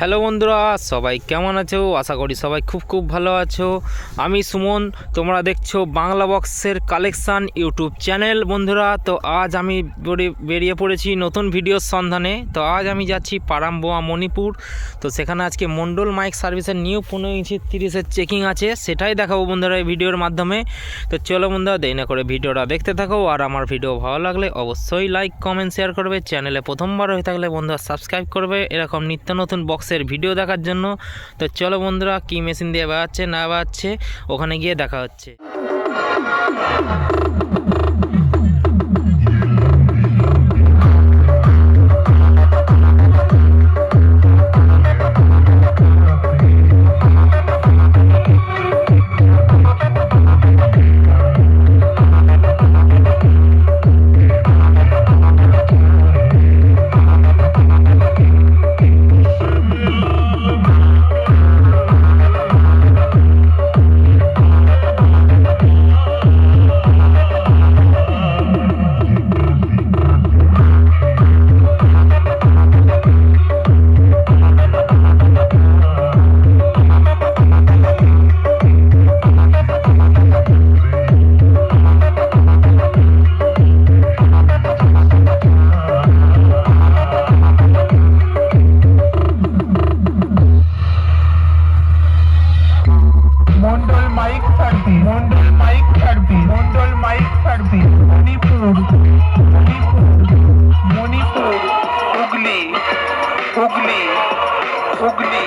Hello বন্ধুরা, সবাই কেমন আছো? আশা করি সবাই খুব ভালো আছো। আমি সুমন, তোমরা দেখছো বাংলা বক্সের কালেকশান ইউটিউব চ্যানেল। বন্ধুরা, তো আজ আমি বেরিয়ে পড়েছি নতুন ভিডিওর সন্ধানে। তো আজ আমি যাচ্ছি পারাম্বোয়া মণিপুর। তো সেখানে আজকে মণ্ডল মাইক সার্ভিসের নিউ 15-30 চেকিং আছে, সেটাই দেখাবো বন্ধুরা এই ভিডিওর মাধ্যমে। তো চলো বন্ধুরা, দেরি না করে ভিডিওটা দেখতে থাকো। আর আমার ভিডিও ভালো লাগলে অবশ্যই লাইক কমেন্ট শেয়ার করবে। চ্যানেলে প্রথমবার হয়ে থাকলে বন্ধুরা সাবস্ক্রাইব করবে এরকম নিত্য নতুন বক্সের ভিডিও দেখার জন্য। তো চলো বন্ধুরা, কি মেশিন দিয়ে বাজাচ্ছে না বাজাচ্ছে ওখানে গিয়ে দেখা হচ্ছে। Mondal mike service, Mondal mike service, Mondal mike service, Manipur, Manipur, Manipur, Hooghly, Hooghly, Hooghly.